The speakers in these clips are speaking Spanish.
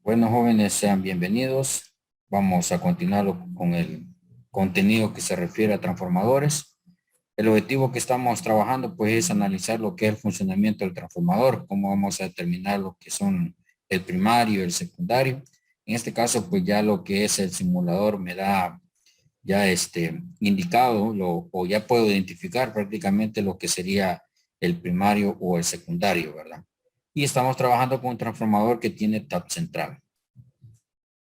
Bueno, jóvenes, sean bienvenidos. Vamos a continuar con el contenido que se refiere a transformadores. El objetivo que estamos trabajando, pues, es analizar lo que es el funcionamiento del transformador, cómo vamos a determinar lo que son el primario, el secundario. En este caso, pues, ya lo que es el simulador me da ya indicado o ya puedo identificar prácticamente lo que sería el primario o el secundario, ¿verdad? Y estamos trabajando con un transformador que tiene tap central.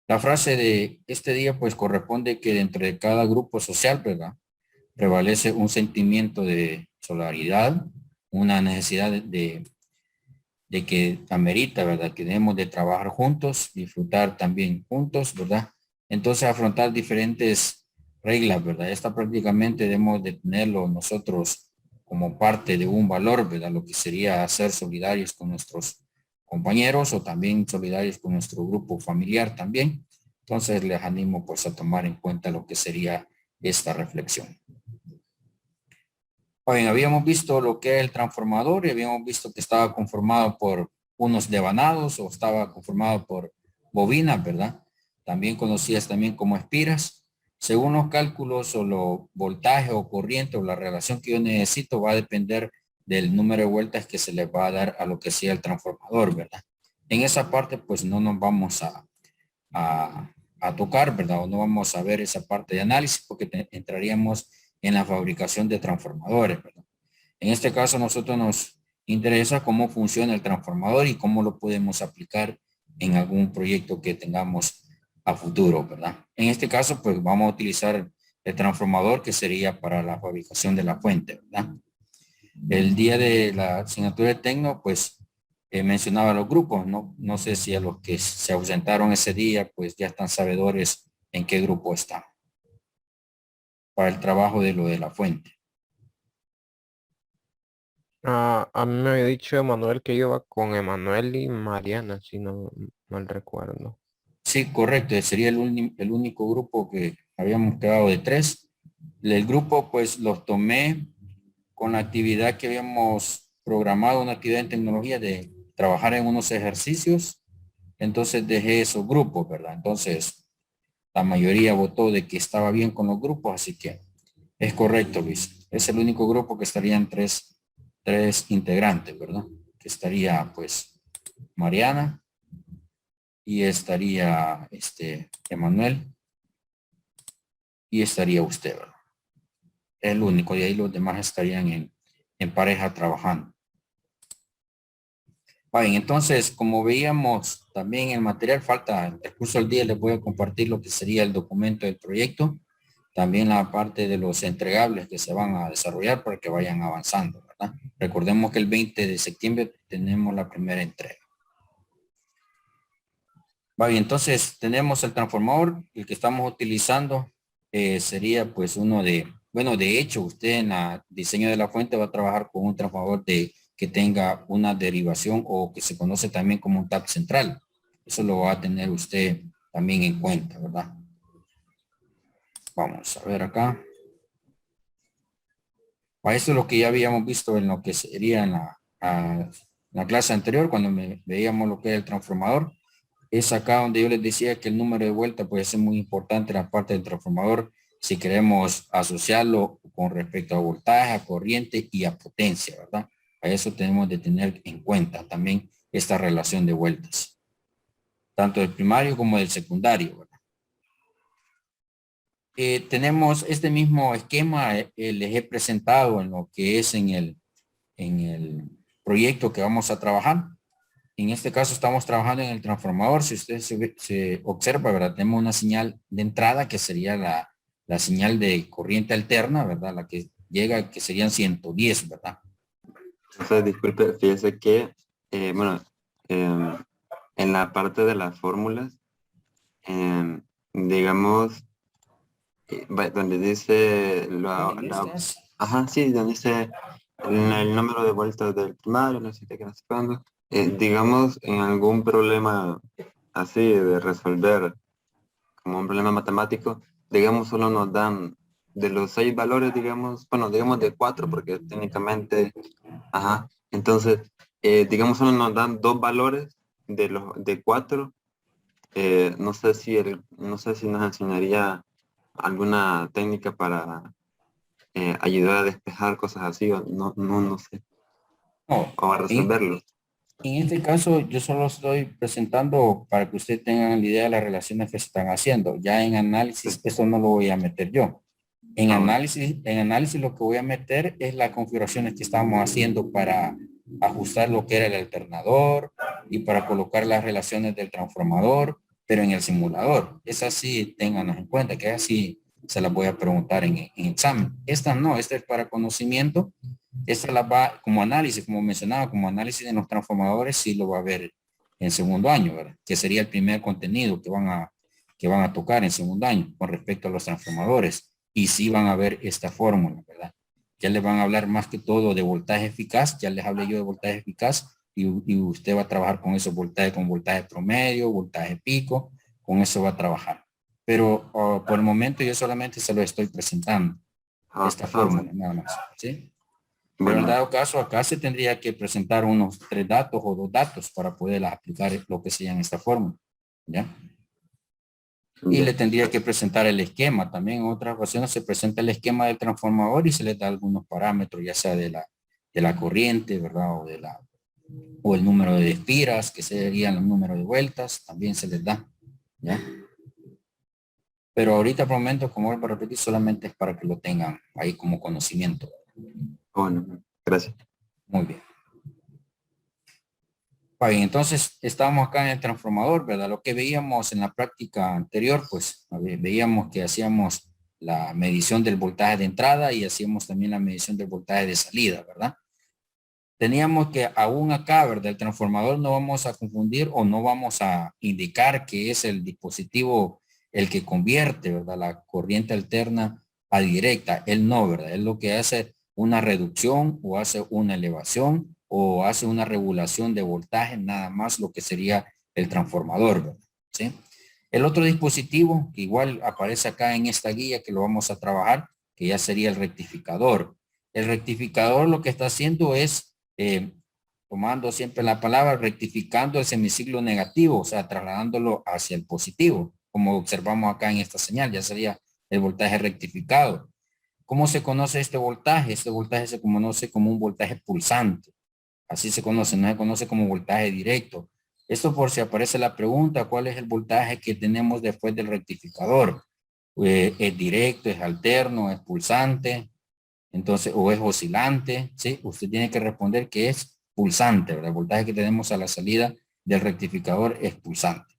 La frase de este día pues corresponde que dentro de cada grupo social, ¿verdad? Prevalece un sentimiento de solidaridad, una necesidad de que amerita, ¿verdad? Que debemos de trabajar juntos, disfrutar también juntos, ¿verdad? Entonces afrontar diferentes reglas, ¿verdad? Esta prácticamente debemos de tenerlo nosotros como parte de un valor, ¿verdad? Lo que sería ser solidarios con nuestros compañeros o también solidarios con nuestro grupo familiar también. Entonces les animo pues a tomar en cuenta lo que sería esta reflexión. Bien, habíamos visto lo que es el transformador y habíamos visto que estaba conformado por unos devanados o estaba conformado por bobinas, ¿verdad? También conocidas también como espiras. Según los cálculos o los voltajes o corriente o la relación que yo necesito va a depender del número de vueltas que se le va a dar a lo que sea el transformador, ¿verdad? En esa parte pues no nos vamos a, a tocar, ¿verdad? O no vamos a ver esa parte de análisis porque entraríamos en la fabricación de transformadores, ¿verdad? En este caso, a nosotros nos interesa cómo funciona el transformador y cómo lo podemos aplicar en algún proyecto que tengamos a futuro, ¿verdad? En este caso, pues vamos a utilizar el transformador que sería para la fabricación de la fuente, ¿verdad? El día de la asignatura de Tecno, pues mencionaba los grupos, ¿no? No sé si a los que se ausentaron ese día, pues ya están sabedores en qué grupo están para el trabajo de lo de la fuente. A mí me había dicho Emanuel que iba con Emanuel y Mariana, si no mal recuerdo. Sí, correcto. Sería el único grupo que habíamos quedado de tres. El grupo, pues, los tomé con la actividad que habíamos programado, una actividad en tecnología de trabajar en unos ejercicios. Entonces dejé esos grupos, ¿verdad? Entonces, la mayoría votó de que estaba bien con los grupos, así que es correcto, Luis. Es el único grupo que estarían tres integrantes, ¿verdad? Que estaría, pues, Mariana y estaría, Emanuel y estaría usted, ¿verdad? El único, y ahí los demás estarían en pareja trabajando. Bien, entonces, como veíamos también el material, falta el curso del día, les voy a compartir lo que sería el documento del proyecto, también la parte de los entregables que se van a desarrollar para que vayan avanzando, ¿verdad? Recordemos que el 20 de septiembre tenemos la primera entrega. Bien, entonces tenemos el transformador, el que estamos utilizando sería pues uno bueno, de hecho usted en la diseño de la fuente va a trabajar con un transformador que tenga una derivación o que se conoce también como un tap central. Eso lo va a tener usted también en cuenta, ¿verdad? Vamos a ver acá. Esto es lo que ya habíamos visto en lo que sería en la clase anterior, cuando veíamos lo que es el transformador. Es acá donde yo les decía que el número de vuelta puede ser muy importante en la parte del transformador si queremos asociarlo con respecto a voltaje, a corriente y a potencia, ¿verdad? A eso tenemos de tener en cuenta también esta relación de vueltas, tanto del primario como del secundario, ¿verdad? Tenemos este mismo esquema, les he presentado en lo que es en el proyecto que vamos a trabajar. En este caso estamos trabajando en el transformador. Si usted se observa, ¿verdad? Tenemos una señal de entrada que sería la señal de corriente alterna, ¿verdad? La que llega, que serían 110, ¿verdad? Entonces, disculpe, fíjese que, bueno, em, en la parte de las fórmulas, digamos, donde dice ¿En estas? ajá, sí, donde dice el número de vueltas del primario, no sé qué, no sé cuándo, digamos, en algún problema así de resolver como un problema matemático, digamos, solo nos dan de los 6 valores, digamos, bueno, digamos de 4, porque técnicamente, ajá, entonces, digamos, solo nos dan 2 valores de los de 4 no sé si nos enseñaría alguna técnica para ayudar a despejar cosas así, o no sé, No, o a en, resolverlo. en este caso yo solo estoy presentando para que usted tenga la idea de las relaciones que se están haciendo. Ya en análisis, Sí. eso no lo voy a meter yo. Ah, bueno. En análisis lo que voy a meter es las configuraciones que estábamos haciendo para ajustar lo que era el alternador y para colocar las relaciones del transformador, pero en el simulador. Esas sí ténganlas en cuenta, que así se las voy a preguntar en examen. Esta no, esta es para conocimiento. Esta la va como análisis, como mencionaba, como análisis de los transformadores, sí lo va a ver en segundo año, ¿verdad? Que sería el primer contenido que van a tocar en segundo año con respecto a los transformadores. Y sí van a ver esta fórmula, ¿verdad? Ya les van a hablar más que todo de voltaje eficaz, ya les hablé yo de voltaje eficaz y usted va a trabajar con esos voltajes, con voltaje promedio, voltaje pico, con eso va a trabajar. Pero por el momento yo solamente se lo estoy presentando, esta fórmula, Bueno. nada más, ¿sí? Pero en Bueno, dado caso, acá se tendría que presentar unos 3 datos o 2 datos para poder aplicar lo que se llama esta fórmula, ¿ya? Y ya. le tendría que presentar el esquema. También en otras ocasiones se presenta el esquema del transformador y se le da algunos parámetros, ya sea de la corriente, ¿verdad? O el número de espiras, que serían los números de vueltas, también se les da, ¿ya? Pero ahorita por el momento, como vuelvo a repetir, solamente es para que lo tengan ahí como conocimiento. Bueno, gracias. Muy bien. Bien, entonces estamos acá en el transformador, ¿verdad? Lo que veíamos en la práctica anterior, pues veíamos que hacíamos la medición del voltaje de entrada y hacíamos también la medición del voltaje de salida, ¿verdad? Teníamos que aún acá, ¿verdad? El transformador no vamos a confundir o no vamos a indicar que es el dispositivo el que convierte, ¿verdad? La corriente alterna a directa. Él no, ¿verdad? Él lo que hace una reducción o hace una elevación o hace una regulación de voltaje, nada más lo que sería el transformador, ¿verdad? ¿Sí? El otro dispositivo que igual aparece acá en esta guía que lo vamos a trabajar, que ya sería el rectificador. El rectificador lo que está haciendo es tomando siempre la palabra, rectificando el semiciclo negativo, o sea, trasladándolo hacia el positivo, como observamos acá en esta señal, ya sería el voltaje rectificado. ¿Cómo se conoce este voltaje? Este voltaje se conoce como un voltaje pulsante. Así se conoce, no se conoce como voltaje directo. Esto por si aparece la pregunta, ¿cuál es el voltaje que tenemos después del rectificador? ¿Es directo, es alterno, es pulsante? Entonces, o es oscilante, ¿sí? Usted tiene que responder que es pulsante, ¿verdad? El voltaje que tenemos a la salida del rectificador es pulsante.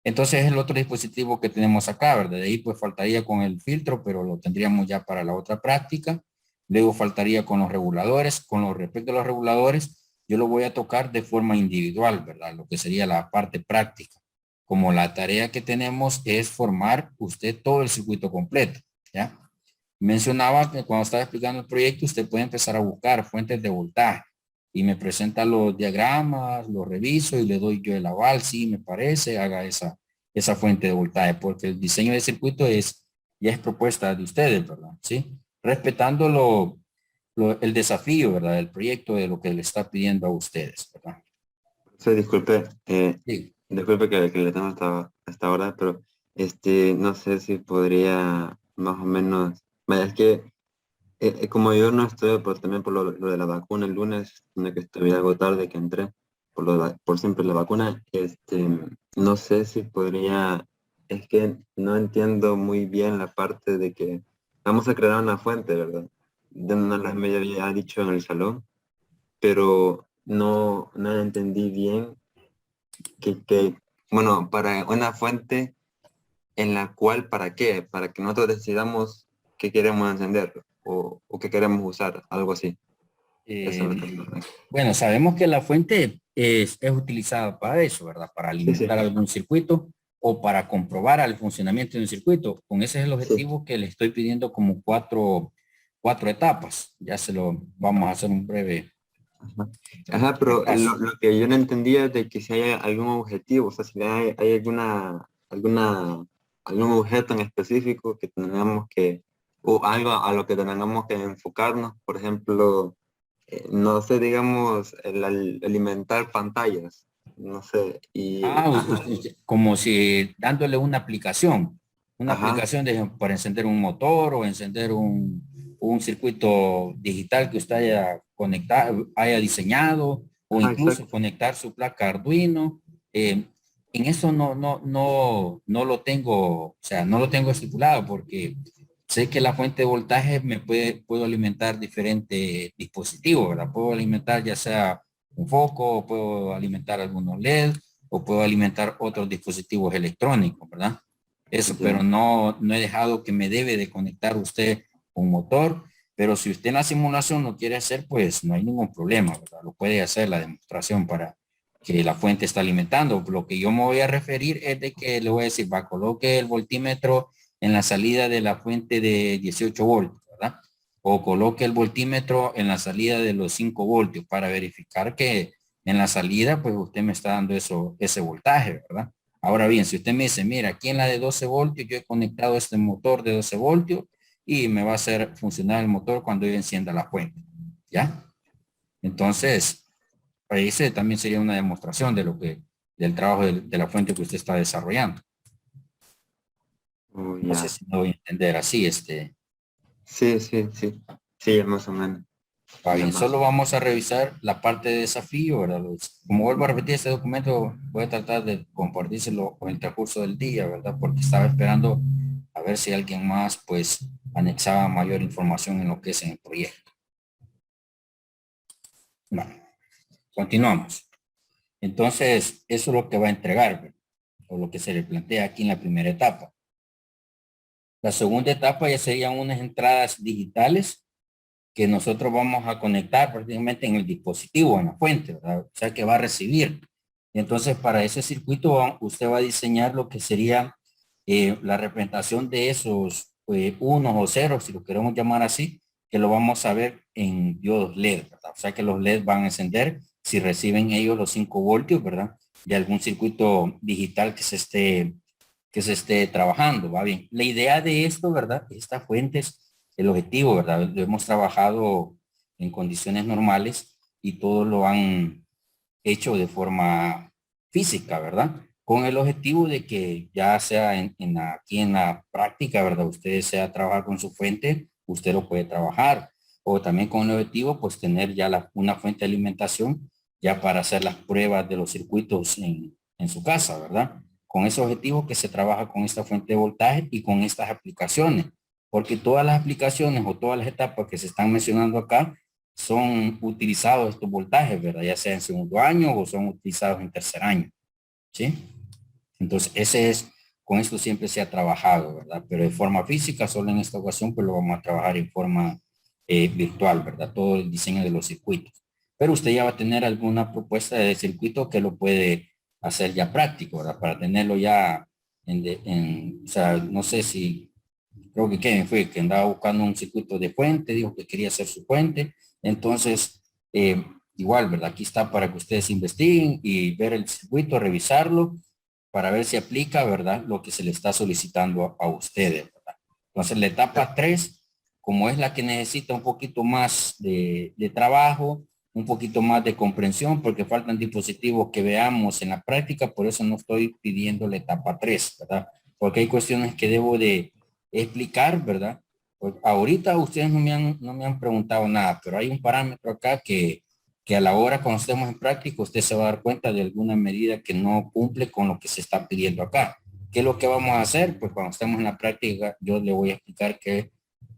Entonces, es el otro dispositivo que tenemos acá, ¿verdad? De ahí pues faltaría con el filtro, pero lo tendríamos ya para la otra práctica. Luego faltaría con los reguladores. Con lo respecto a los reguladores, yo lo voy a tocar de forma individual, ¿verdad? Lo que sería la parte práctica. Como la tarea que tenemos es formar usted todo el circuito completo, ¿ya? Mencionaba que cuando estaba explicando el proyecto, usted puede empezar a buscar fuentes de voltaje y me presenta los diagramas, los reviso y le doy yo el aval, sí, me parece, haga esa fuente de voltaje, porque el diseño de circuito ya es propuesta de ustedes, ¿verdad? Sí, respetando el desafío, ¿verdad? Del proyecto, de lo que le está pidiendo a ustedes, ¿verdad? Sí, disculpe, Sí. disculpe que le tengo hasta ahora, pero no sé si podría más o menos, vaya, es que como yo no estoy también por lo de la vacuna el lunes, en que estoy algo tarde que entré, por siempre la vacuna, no sé si podría, es que no entiendo muy bien la parte de que vamos a crear una fuente, ¿verdad? De una las me había dicho en el salón, pero no entendí bien que, bueno, para una fuente en la cual, ¿para qué? Para que nosotros decidamos qué queremos encender o qué queremos usar, algo así. Eso es lo Eh, que no. bueno, sabemos que la fuente es utilizada para eso, ¿verdad? Para Sí, sí, alimentar algún circuito o para comprobar el funcionamiento de un circuito. Con ese es el sí. objetivo que le estoy pidiendo como cuatro etapas. Ya se lo vamos a hacer un breve Ajá. Ajá, pero repaso. lo que yo no entendía es de que si hay algún objetivo, o sea, si hay algún objeto en específico que tengamos que, o algo a lo que tengamos que enfocarnos, por ejemplo, no sé, digamos, el alimentar pantallas. no sé, y Como si dándole una ajá, aplicación para encender un motor o encender un circuito digital que usted haya conectado, haya diseñado, o ajá, incluso exacto. conectar su placa Arduino. En eso no lo tengo, o sea, no lo tengo estipulado porque sé que la fuente de voltaje puedo alimentar diferentes dispositivos, ¿verdad? Puedo alimentar ya sea un foco, o puedo alimentar algunos LED, o puedo alimentar otros dispositivos electrónicos, ¿verdad? Eso, pero Entiendo. no he dejado que me debe de conectar usted un motor, pero si usted en la simulación lo quiere hacer, pues no hay ningún problema, ¿verdad? Lo puede hacer la demostración para que la fuente está alimentando. Lo que yo me voy a referir es de que le voy a decir, va, coloque el voltímetro en la salida de la fuente de 18 voltios, ¿verdad? O coloque el voltímetro en la salida de los 5 voltios para verificar que en la salida, pues usted me está dando ese voltaje, ¿verdad? Ahora bien, si usted me dice, mira, aquí en la de 12 voltios yo he conectado este motor de 12 voltios y me va a hacer funcionar el motor cuando yo encienda la fuente, ¿ya? Entonces, ese también sería una demostración del trabajo de la fuente que usted está desarrollando. Oh, No sé ya. si me voy a entender así, Sí, sí, sí. Sí, ya más o menos. va Ya bien, más. solo vamos a revisar la parte de desafío, ¿verdad? Como vuelvo a repetir, este documento voy a tratar de compartírselo con el transcurso del día, ¿verdad? Porque estaba esperando a ver si alguien más, pues, anexaba mayor información en lo que es en el proyecto. Bueno, continuamos. Entonces, eso es lo que va a entregar, ¿verdad? O lo que se le plantea aquí en la primera etapa. La segunda etapa ya serían unas entradas digitales que nosotros vamos a conectar prácticamente en el dispositivo, en la fuente, ¿verdad? O sea, que va a recibir. Y entonces, para ese circuito, usted va a diseñar lo que sería la representación de esos unos o ceros, si lo queremos llamar así, que lo vamos a ver en diodos LED, ¿verdad? O sea, que los LED van a encender si reciben ellos los 5 voltios, ¿verdad? De algún circuito digital que se esté trabajando, va bien. La idea de esto, ¿verdad? Esta fuente es el objetivo, ¿verdad? Lo hemos trabajado en condiciones normales y todos lo han hecho de forma física, ¿verdad? Con el objetivo de que ya sea aquí en la práctica, ¿verdad? Usted desea trabajar con su fuente, usted lo puede trabajar. O también con el objetivo, pues tener ya una fuente de alimentación ya para hacer las pruebas de los circuitos en su casa, ¿verdad? Con ese objetivo que se trabaja con esta fuente de voltaje y con estas aplicaciones, porque todas las aplicaciones o todas las etapas que se están mencionando acá son utilizados estos voltajes, ¿verdad? Ya sea en segundo año o son utilizados en tercer año, ¿sí? Entonces, con esto siempre se ha trabajado, ¿verdad? Pero de forma física, solo en esta ocasión, pues lo vamos a trabajar en forma virtual, ¿verdad? Todo el diseño de los circuitos. Pero usted ya va a tener alguna propuesta de circuito que lo puede hacer ya práctico, ¿verdad? Para tenerlo ya o sea, no sé si creo que Kevin fue que andaba buscando un circuito de fuente, dijo que quería hacer su fuente. Entonces, igual, ¿verdad? Aquí está para que ustedes investiguen y ver el circuito, revisarlo, para ver si aplica, ¿verdad? Lo que se le está solicitando a ustedes, ¿verdad? Entonces, la etapa 3, como es la que necesita un poquito más de trabajo, un poquito más de comprensión, porque faltan dispositivos que veamos en la práctica, por eso no estoy pidiendo la etapa 3, ¿verdad? Porque hay cuestiones que debo de explicar, ¿verdad? Pues ahorita ustedes no me han preguntado nada, pero hay un parámetro acá que a la hora cuando estemos en práctica usted se va a dar cuenta de alguna medida que no cumple con lo que se está pidiendo acá. ¿Qué es lo que vamos a hacer? Pues cuando estemos en la práctica yo le voy a explicar qué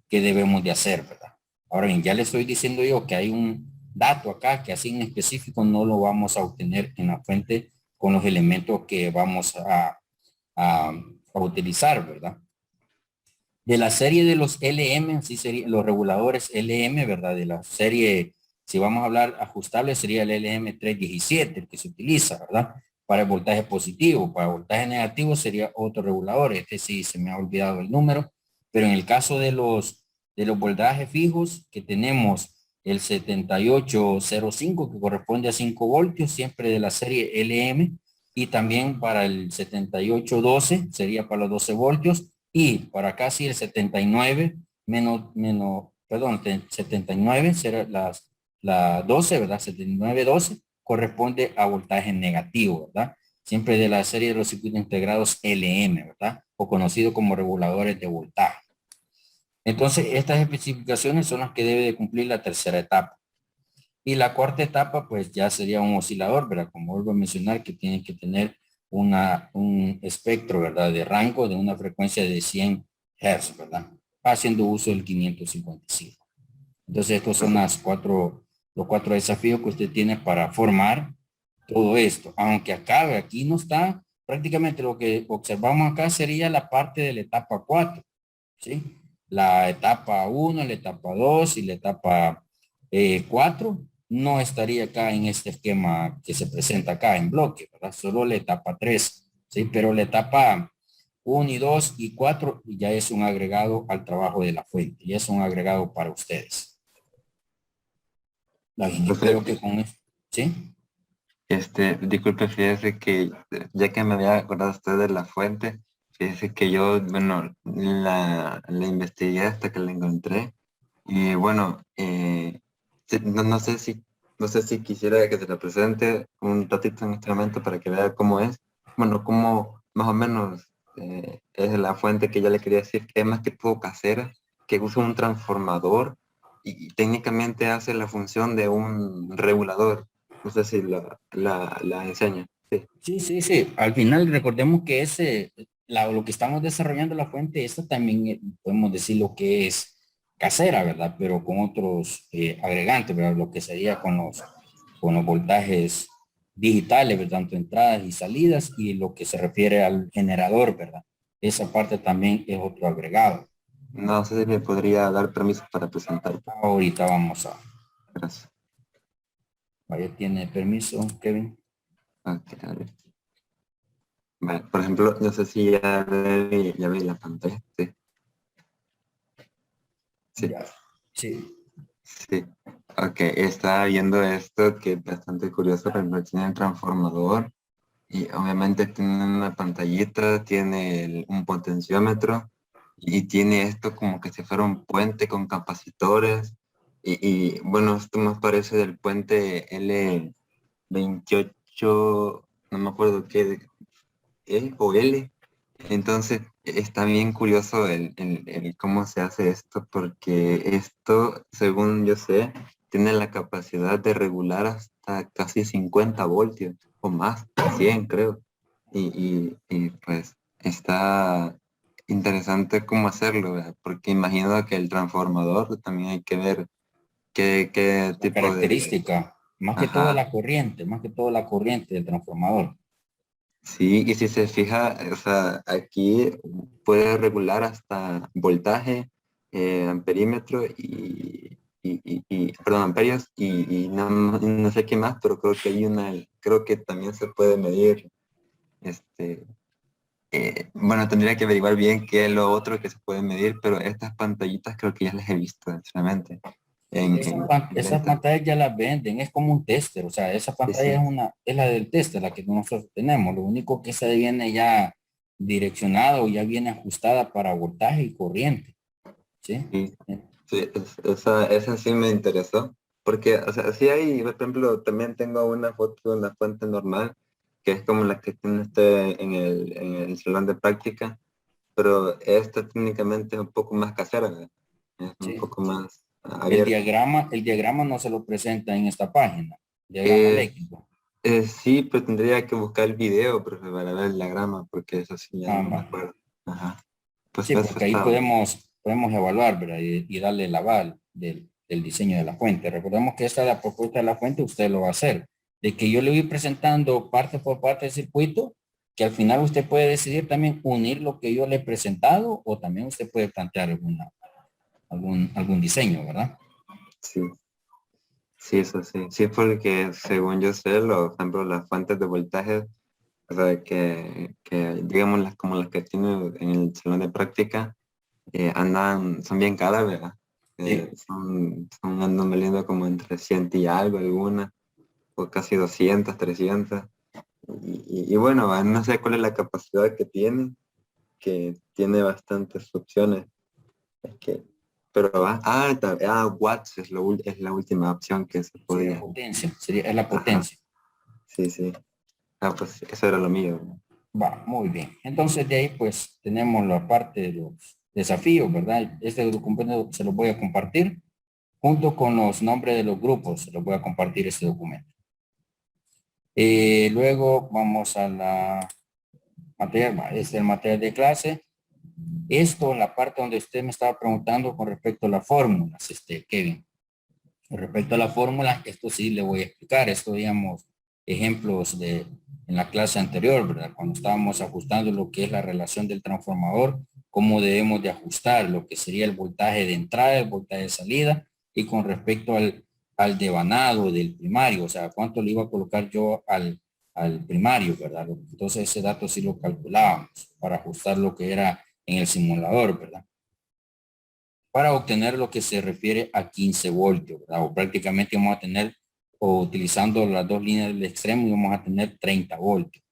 debemos de hacer, ¿verdad? Ahora bien, ya le estoy diciendo yo que hay un dato acá que así en específico no lo vamos a obtener en la fuente con los elementos que vamos a utilizar, ¿verdad? De la serie de los LM, así sería, los reguladores LM, ¿verdad? De la serie, si vamos a hablar ajustable, sería el LM317, el que se utiliza, ¿verdad? Para el voltaje positivo, para el voltaje negativo sería otro regulador, este sí se me ha olvidado el número, pero en el caso de los voltajes fijos que tenemos el 7805 que corresponde a 5 voltios, siempre de la serie LM, y también para el 7812 sería para los 12 voltios, y para casi el 79 perdón, 79 será la 12, ¿verdad? 7912 corresponde a voltaje negativo, ¿verdad? Siempre de la serie de los circuitos integrados LM, ¿verdad? O conocido como reguladores de voltaje. Entonces, estas especificaciones son las que debe de cumplir la tercera etapa. Y la cuarta etapa, pues ya sería un oscilador, ¿verdad? Como vuelvo a mencionar, que tiene que tener un espectro, ¿verdad? De rango de una frecuencia de 100 Hz, ¿verdad? Haciendo uso del 555. Entonces, estos son los cuatro desafíos que usted tiene para formar todo esto. Aunque aquí no está, prácticamente lo que observamos acá sería la parte de la etapa 4, ¿sí? La etapa 1, la etapa 2 y la etapa 4 no estaría acá en este esquema que se presenta acá en bloque, ¿verdad? Solo la etapa 3, ¿sí? Pero la etapa 1 y 2 y 4 ya es un agregado al trabajo de la fuente, ya es un agregado para ustedes. Creo que con esto, ¿sí? Disculpe, fíjese que ya que me había acordado usted de la fuente, fíjese que yo, bueno, la investigué hasta que la encontré. Y bueno, no sé si quisiera que se la presente un ratito en este momento para que vea cómo es. Bueno, cómo más o menos es la fuente que yo le quería decir, que es más que todo casera, que usa un transformador y técnicamente hace la función de un regulador. No sé si la enseña. Sí. Sí. Al final recordemos que lo que estamos desarrollando la fuente, esta también podemos decir lo que es casera, ¿verdad? Pero con otros agregantes, ¿verdad? Lo que sería con los voltajes digitales, ¿verdad? Tanto entradas y salidas y lo que se refiere al generador, ¿verdad? Esa parte también es otro agregado. No sé si me podría dar permiso para presentar. Ahorita vamos a... Gracias. Vaya, tiene permiso, Kevin. Ok, a ver. Vale, por ejemplo, no sé si ya ve la pantalla. Sí. Sí. Ya. Sí. Sí. Ok, estaba viendo esto que es bastante curioso, por ejemplo, tiene el transformador y obviamente tiene una pantallita, tiene un potenciómetro y tiene esto como que si fuera un puente con capacitores bueno, esto más parece del puente L28, no me acuerdo qué, E o L. Entonces, está bien curioso el cómo se hace esto, porque esto, según yo sé, tiene la capacidad de regular hasta casi 50 voltios o más, 100 creo. Pues está interesante cómo hacerlo, ¿verdad? Porque imagino que el transformador también hay que ver qué La tipo de... característica, Ajá. más que todo la corriente del transformador. Sí, y si se fija, o sea, aquí puede regular hasta voltaje, amperímetro perdón, amperios y no sé qué más, pero creo que creo que también se puede medir, este, bueno, tendría que averiguar bien qué es lo otro que se puede medir, pero estas pantallitas creo que ya las he visto sinceramente Sí, en esas venta. pantallas ya las venden, es como un tester, o sea, esa Sí, pantalla sí, es la del tester, la que nosotros tenemos, lo único que se viene ya direccionado, ya viene ajustada para voltaje y corriente, ¿sí? sí. Sí, esa sí me interesó, porque, o sea, sí hay, por ejemplo, también tengo una foto de una fuente normal, que es como la que tiene usted en el salón de práctica, pero esta técnicamente es un poco más casera, ¿verdad? Es un Sí. poco más abierta. El diagrama no se lo presenta en esta página, diagrama Eh, eléctrico. sí, pero tendría que buscar el video pero para ver el diagrama, porque eso sí ya Ah, no me va. acuerdo. Ajá. Pues Sí, eso porque ahí está. podemos evaluar, ¿verdad? Y darle el aval del diseño de la fuente. Recordemos que esta es la propuesta de la fuente, usted lo va a hacer. De que yo le voy presentando parte por parte del circuito, que al final usted puede decidir también unir lo que yo le he presentado o también usted puede plantear algún diseño, ¿verdad? Sí. Sí, eso sí. Sí, porque según yo sé, por ejemplo, las fuentes de voltaje, o sea, que digamos como las que tiene en el salón de práctica, son bien caras, ¿verdad? Sí. Andan valiendo como entre 100 y algo algunas, o casi 200 300. Bueno, no sé cuál es la capacidad que tiene bastantes opciones. Es que, pero watts es la última opción que se Sería podría. potencia, es la Ajá. potencia. Sí, sí. Ah, pues eso era lo mío. Va, muy bien. Entonces de ahí pues tenemos la parte de los desafíos, ¿verdad? Este documento se lo voy a compartir junto con los nombres de los grupos. Se los voy a compartir este documento. Luego vamos a la materia, este es el material de clase. Esto, la parte donde usted me estaba preguntando con respecto a las fórmulas, Kevin. Con respecto a la fórmula, esto sí le voy a explicar. Esto, digamos, ejemplos de en la clase anterior, ¿verdad? Cuando estábamos ajustando lo que es la relación del transformador, cómo debemos de ajustar lo que sería el voltaje de entrada, el voltaje de salida, y con respecto al devanado del primario, o sea, cuánto le iba a colocar yo al primario, ¿verdad? Entonces ese dato sí lo calculábamos para ajustar lo que era en el simulador, ¿verdad? Para obtener lo que se refiere a 15 voltios, ¿verdad? O prácticamente vamos a tener, o utilizando las dos líneas del extremo, vamos a tener 30 voltios.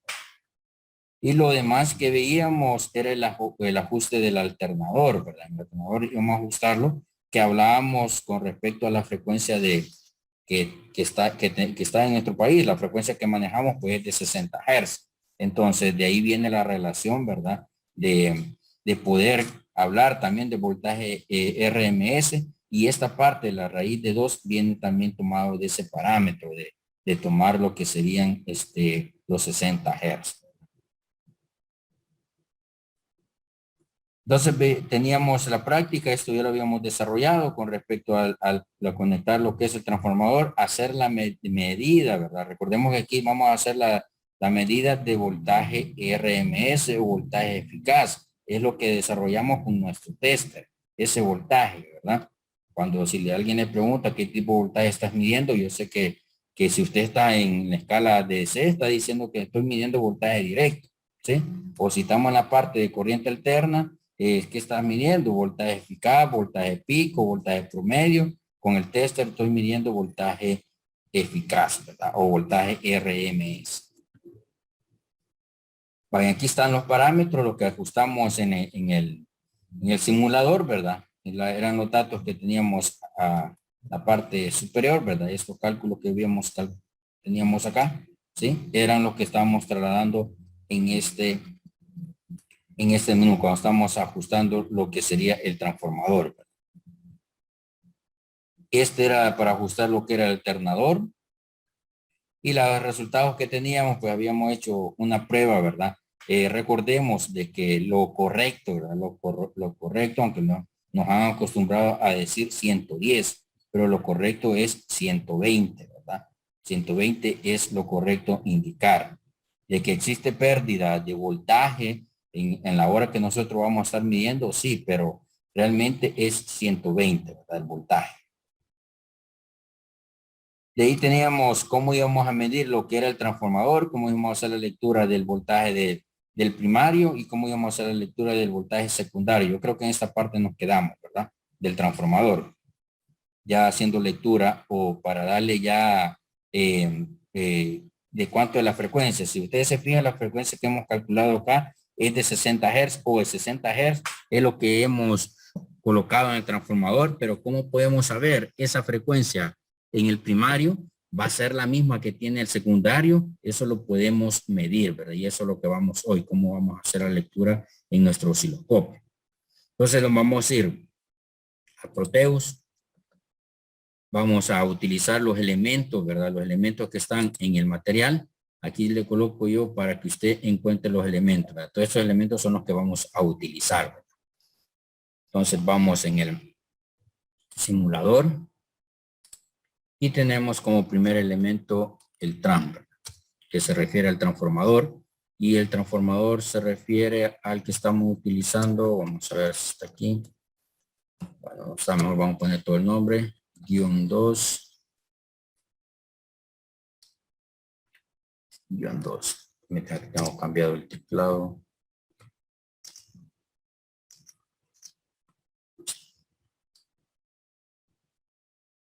Y lo demás que veíamos era el ajuste del alternador, ¿verdad? El alternador íbamos a ajustarlo, que hablábamos con respecto a la frecuencia que está en nuestro país. La frecuencia que manejamos pues es de 60 Hz. Entonces de ahí viene la relación, ¿verdad? De poder hablar también de voltaje RMS, y esta parte, la raíz de 2, viene también tomado de ese parámetro de tomar lo que serían los 60 Hz. Entonces teníamos la práctica, esto ya lo habíamos desarrollado con respecto a conectar lo que es el transformador, hacer la medida, ¿verdad? Recordemos que aquí vamos a hacer la medida de voltaje RMS o voltaje eficaz. Es lo que desarrollamos con nuestro tester, ese voltaje, ¿verdad? Cuando si alguien le pregunta qué tipo de voltaje estás midiendo, yo sé que si usted está en la escala de DC, está diciendo que estoy midiendo voltaje directo, ¿sí? O si estamos en la parte de corriente alterna, ¿qué estás midiendo? Voltaje eficaz, voltaje pico, voltaje promedio. Con el tester estoy midiendo voltaje eficaz, ¿verdad? O voltaje RMS. Vale, aquí están los parámetros, lo que ajustamos en el simulador, ¿verdad? Eran los datos que teníamos a la parte superior, ¿verdad? Estos cálculos que teníamos acá, ¿sí? Eran los que estábamos trasladando en este menú, cuando estamos ajustando lo que sería el transformador. Este era para ajustar lo que era el alternador. Y los resultados que teníamos, pues habíamos hecho una prueba, ¿verdad? Recordemos de que lo correcto, ¿verdad? Lo correcto, aunque no, nos han acostumbrado a decir 110, pero lo correcto es 120, ¿verdad? 120 es lo correcto indicar. De que existe pérdida de voltaje en la hora que nosotros vamos a estar midiendo, sí, pero realmente es 120, ¿verdad? El voltaje. De ahí teníamos cómo íbamos a medir lo que era el transformador, cómo íbamos a hacer la lectura del voltaje del primario y cómo íbamos a hacer la lectura del voltaje secundario. Yo creo que en esta parte nos quedamos, ¿verdad? Del transformador. Ya haciendo lectura o para darle ya de cuánto es la frecuencia. Si ustedes se fijan, la frecuencia que hemos calculado acá es de 60 Hz o de 60 Hz es lo que hemos colocado en el transformador, pero ¿cómo podemos saber esa frecuencia en el primario? Va a ser la misma que tiene el secundario. Eso lo podemos medir, ¿verdad? Y eso es lo que vamos hoy, cómo vamos a hacer la lectura en nuestro osciloscopio. Entonces lo vamos a ir a Proteus. Vamos a utilizar los elementos, ¿verdad? Los elementos que están en el material. Aquí le coloco yo para que usted encuentre los elementos, ¿verdad? Todos esos elementos son los que vamos a utilizar, ¿verdad? Entonces vamos en el simulador. Y tenemos como primer elemento el tram, que se refiere al transformador. Y el transformador se refiere al que estamos utilizando. Vamos a ver si está aquí. Bueno, vamos a poner todo el nombre. Guión 2. Guión 2. Mientras que tengo cambiado el teclado.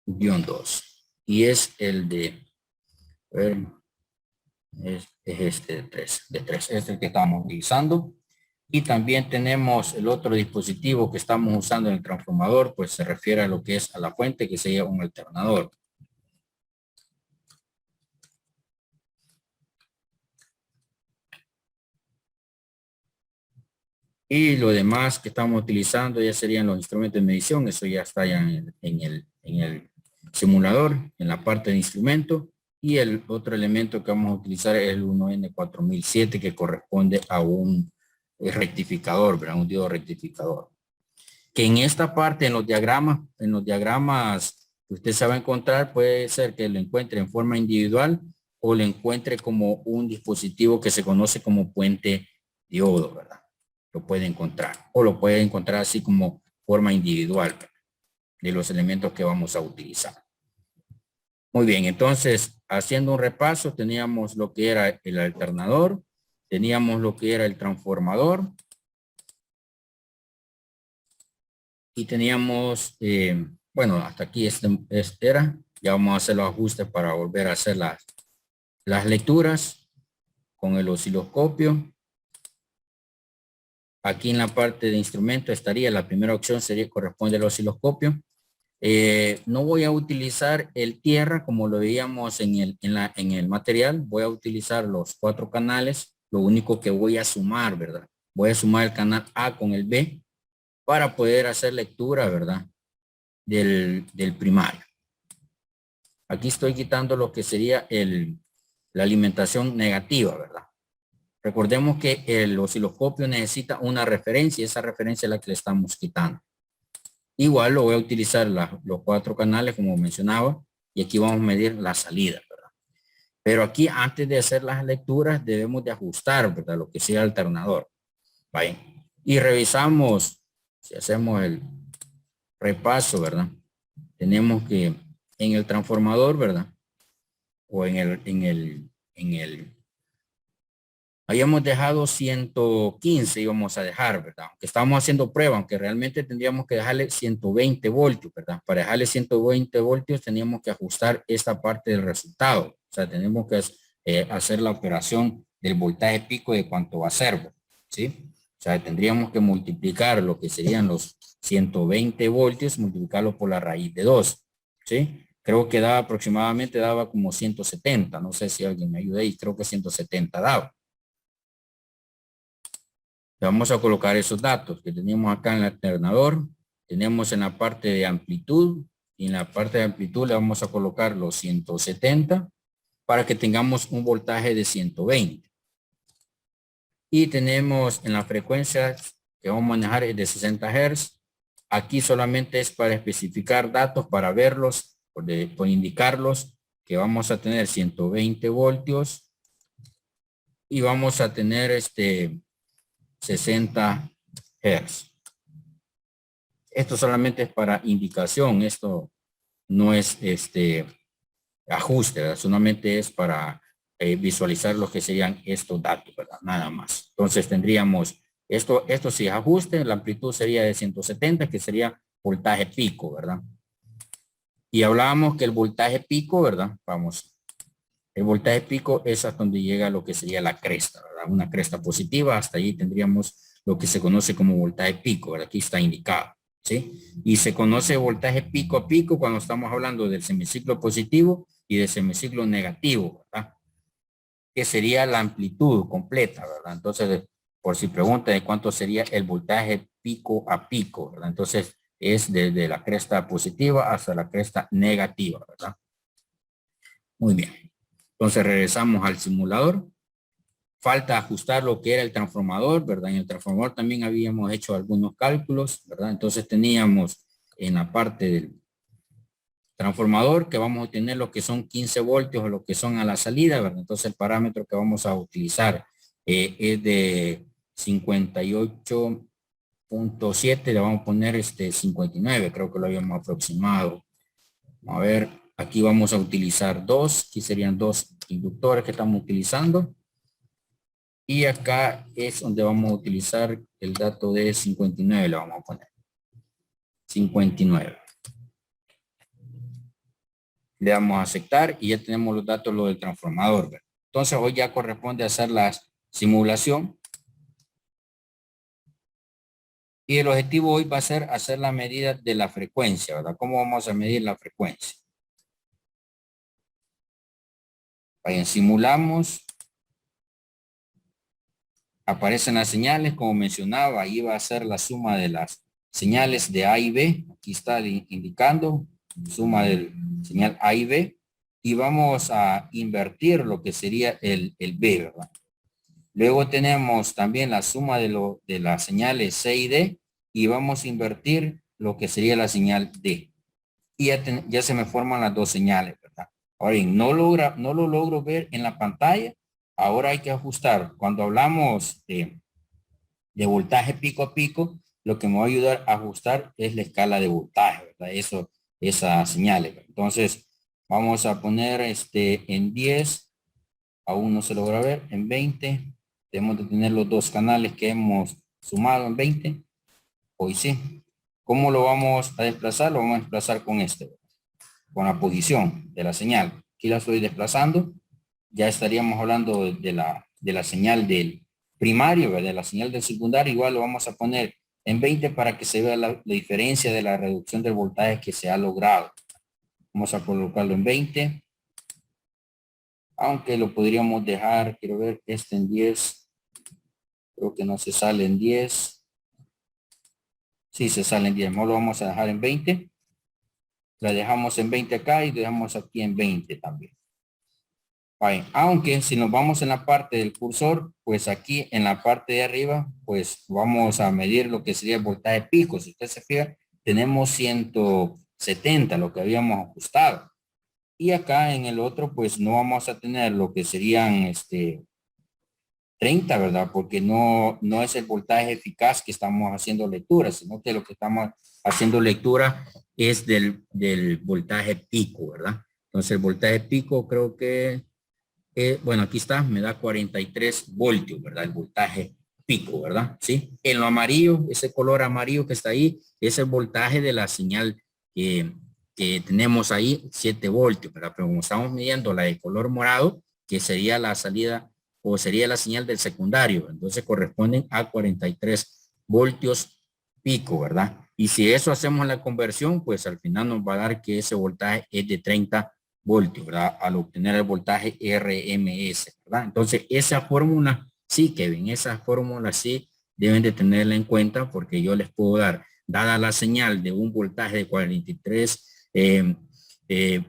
Guión 2. Y es el de... A ver, es este de 3. Es el que estamos utilizando. Y también tenemos el otro dispositivo que estamos usando en el transformador, pues se refiere a lo que es a la fuente, que sería un alternador. Y lo demás que estamos utilizando ya serían los instrumentos de medición. Eso ya está ya en el simulador, en la parte de instrumento. Y el otro elemento que vamos a utilizar es el 1N4007 que corresponde a un rectificador, ¿verdad? Un diodo rectificador. Que en esta parte, en los diagramas que usted se va a encontrar, puede ser que lo encuentre en forma individual o lo encuentre como un dispositivo que se conoce como puente diodo, ¿verdad? Lo puede encontrar o lo puede encontrar así como forma individual, ¿verdad? De los elementos que vamos a utilizar. Muy bien, entonces, haciendo un repaso, teníamos lo que era el alternador, teníamos lo que era el transformador y teníamos, bueno, hasta aquí este era. Ya vamos a hacer los ajustes para volver a hacer las lecturas con el osciloscopio. Aquí en la parte de instrumento estaría, la primera opción sería, corresponde al osciloscopio. No voy a utilizar el tierra como lo veíamos en el material. Voy a utilizar los 4 canales. Lo único que voy a sumar, ¿verdad? Voy a sumar el canal A con el B para poder hacer lectura, ¿verdad? Del primario. Aquí estoy quitando lo que sería la alimentación negativa, ¿verdad? Recordemos que el osciloscopio necesita una referencia y esa referencia es la que le estamos quitando. Igual lo voy a utilizar los 4 canales como mencionaba y aquí vamos a medir la salida, ¿verdad? Pero aquí antes de hacer las lecturas debemos de ajustar, ¿verdad? Lo que sea el alternador. ¿Vale? Y revisamos, si hacemos el repaso, ¿verdad? Tenemos que en el transformador, ¿verdad? O habíamos dejado 115, íbamos a dejar, ¿verdad? Aunque estábamos haciendo prueba, aunque realmente tendríamos que dejarle 120 voltios, ¿verdad? Para dejarle 120 voltios teníamos que ajustar esta parte del resultado. O sea, tenemos que hacer la operación del voltaje pico de cuánto va a ser, ¿sí? O sea, tendríamos que multiplicar lo que serían los 120 voltios, multiplicarlo por la raíz de 2, ¿sí? Creo que daba aproximadamente, daba como 170. No sé si alguien me ayuda ahí, creo que 170 daba. Vamos a colocar esos datos que teníamos acá en el alternador. Tenemos en la parte de amplitud. Y en la parte de amplitud le vamos a colocar los 170 para que tengamos un voltaje de 120. Y tenemos en la frecuencia que vamos a manejar es de 60 Hz. Aquí solamente es para especificar datos, para verlos, por indicarlos, que vamos a tener 120 voltios y vamos a tener 60 Hz. Esto solamente es para indicación, esto no es ajuste, ¿verdad? Solamente es para visualizar lo que serían estos datos, ¿verdad? Nada más. Entonces tendríamos esto sí es ajuste, la amplitud sería de 170, que sería voltaje pico, ¿verdad? Y hablábamos que el voltaje pico, ¿verdad? Vamos, el voltaje pico es hasta donde llega lo que sería la cresta, ¿verdad? Una cresta positiva, hasta allí tendríamos lo que se conoce como voltaje pico, ¿verdad? Aquí está indicado, ¿sí? Y se conoce voltaje pico a pico cuando estamos hablando del semiciclo positivo y del semiciclo negativo, ¿verdad? Que sería la amplitud completa, ¿verdad? Entonces, por si pregunta de cuánto sería el voltaje pico a pico, ¿verdad? Entonces, es desde la cresta positiva hasta la cresta negativa, ¿verdad? Muy bien. Entonces regresamos al simulador. Falta ajustar lo que era el transformador, ¿verdad? En el transformador también habíamos hecho algunos cálculos, ¿verdad? Entonces teníamos en la parte del transformador que vamos a tener lo que son 15 voltios o lo que son a la salida, ¿verdad? Entonces el parámetro que vamos a utilizar es de 58.7, le vamos a poner 59, creo que lo habíamos aproximado. A ver, aquí vamos a utilizar aquí serían 2 inductores que estamos utilizando. Y acá es donde vamos a utilizar el dato de 59, le vamos a poner. 59. Le damos a aceptar y ya tenemos los datos, lo del transformador, ¿verdad? Entonces hoy ya corresponde hacer la simulación. Y el objetivo hoy va a ser hacer la medida de la frecuencia, ¿verdad? ¿Cómo vamos a medir la frecuencia? Vayan, simulamos. aparecen las señales, como mencionaba, ahí va a ser la suma de las señales de A y B. Aquí está indicando suma del señal A y B. Y vamos a invertir lo que sería el B, ¿verdad? Luego tenemos también la suma de las señales C y D. Y vamos a invertir lo que sería la señal D. Y ya se me forman las dos señales, ¿verdad? Ahora bien, no lo logro ver en la pantalla. Ahora hay que ajustar. Cuando hablamos de voltaje pico a pico, lo que me va a ayudar a ajustar es la escala de voltaje, ¿verdad? Esas señales. Entonces, vamos a poner en 10, aún no se logra ver, en 20. Debemos de tener los dos canales que hemos sumado en 20. Hoy sí. ¿Cómo lo vamos a desplazar? Lo vamos a desplazar con con la posición de la señal. Aquí la estoy desplazando. Ya estaríamos hablando de la señal del primario, de la señal del secundario. Igual lo vamos a poner en 20 para que se vea la diferencia de la reducción del voltaje que se ha logrado. Vamos a colocarlo en 20. Aunque lo podríamos dejar, quiero ver, en 10. Creo que no se sale en 10. Sí, se sale en 10. No lo vamos a dejar en 20. La dejamos en 20 acá y dejamos aquí en 20 también. Bien, aunque si nos vamos en la parte del cursor, pues aquí en la parte de arriba, pues vamos a medir lo que sería el voltaje pico. Si usted se fija, tenemos 170, lo que habíamos ajustado. Y acá en el otro, pues no vamos a tener lo que serían 30, ¿verdad? Porque no es el voltaje eficaz que estamos haciendo lectura, sino que lo que estamos haciendo lectura es del voltaje pico, ¿verdad? Entonces el voltaje pico creo que, bueno, aquí está, me da 43 voltios, ¿verdad? El voltaje pico, ¿verdad? Sí. En lo amarillo, ese color amarillo que está ahí, es el voltaje de la señal que tenemos ahí, 7 voltios, ¿verdad? Pero como estamos midiendo la de color morado, que sería la salida o sería la señal del secundario, entonces corresponden a 43 voltios pico, ¿verdad? Y si eso hacemos la conversión, pues al final nos va a dar que ese voltaje es de 30 voltios, ¿verdad? Al obtener el voltaje RMS, ¿verdad? Entonces esa fórmula, sí, Kevin, esa fórmula sí deben de tenerla en cuenta porque yo les puedo dar, dada la señal de un voltaje de 43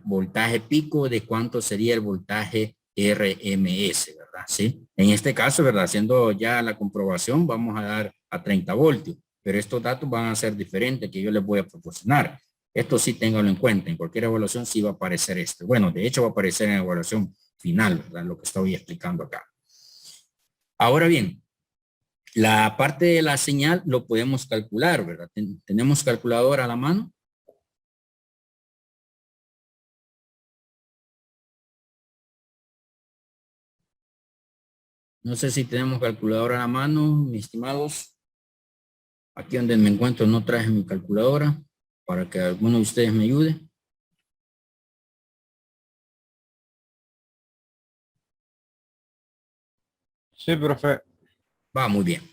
voltaje pico, de cuánto sería el voltaje RMS, ¿verdad? Sí. En este caso, ¿verdad? Haciendo ya la comprobación, vamos a dar a 30 voltios, pero estos datos van a ser diferentes que yo les voy a proporcionar. Esto sí ténganlo en cuenta. En cualquier evaluación sí va a aparecer esto. Bueno, de hecho va a aparecer en la evaluación final, ¿verdad? Lo que estoy explicando acá. Ahora bien, la parte de la señal lo podemos calcular, ¿verdad? ¿Tenemos calculadora a la mano? No sé si tenemos calculadora a la mano, mis estimados. Aquí donde me encuentro no traje mi calculadora para que alguno de ustedes me ayude. Sí, profe. Va muy bien.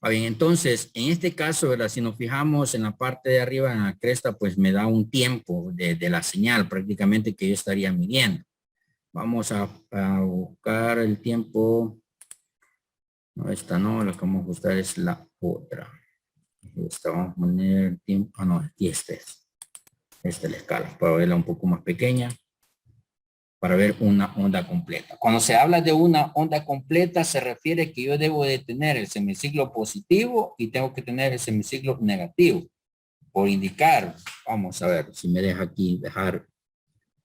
Va bien, entonces, en este caso, ¿verdad? Si nos fijamos en la parte de arriba, en la cresta, pues me da un tiempo de la señal prácticamente que yo estaría midiendo. Vamos a buscar el tiempo. No, esta no, la que vamos a buscar es la otra. Esta vamos a poner el tiempo. Ah, no, aquí esta es. Esta es la escala, para verla un poco más pequeña, para ver una onda completa. Cuando se habla de una onda completa, se refiere que yo debo de tener el semiciclo positivo y tengo que tener el semiciclo negativo. Por indicar, vamos a ver si me deja aquí dejar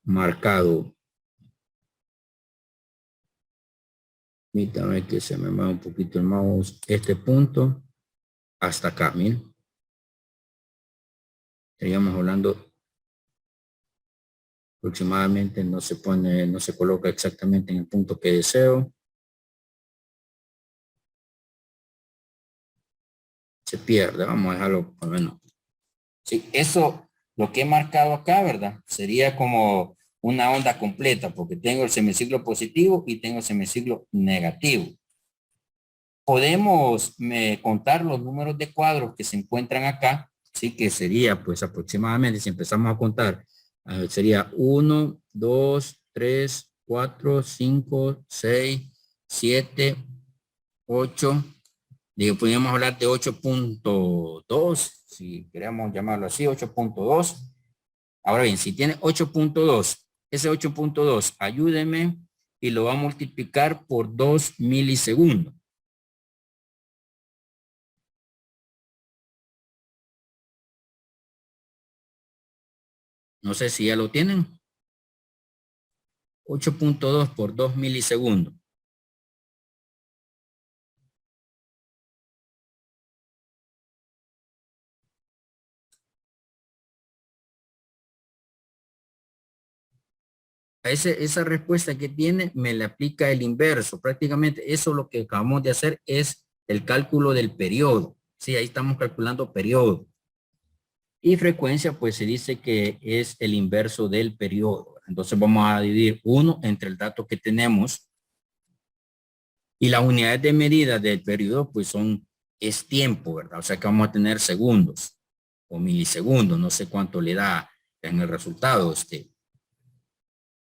marcado. Permítame que se me mueva un poquito el mouse. Este punto hasta acá, miren. Estaríamos hablando aproximadamente, no se coloca exactamente en el punto que deseo. Se pierde, vamos a dejarlo por lo menos. Sí, eso, lo que he marcado acá, ¿verdad? Sería como una onda completa, porque tengo el semiciclo positivo y tengo el semiciclo negativo. Podemos contar los números de cuadros que se encuentran acá, sí, que sería pues aproximadamente, si empezamos a contar, sería 1, 2, 3, 4, 5, 6, 7, 8, digo, podríamos hablar de 8.2, si queremos llamarlo así, 8.2. Ahora bien, si tiene 8.2, ese 8.2, ayúdeme y lo va a multiplicar por 2 milisegundos. No sé si ya lo tienen. 8.2 por 2 milisegundos. Esa respuesta que tiene me le aplica el inverso. Prácticamente eso lo que acabamos de hacer es el cálculo del periodo. Sí, ahí estamos calculando periodo. Y frecuencia, pues se dice que es el inverso del periodo. Entonces vamos a dividir 1 entre el dato que tenemos. Y las unidades de medida del periodo, pues es tiempo, ¿verdad? O sea que vamos a tener segundos o milisegundos. No sé cuánto le da en el resultado.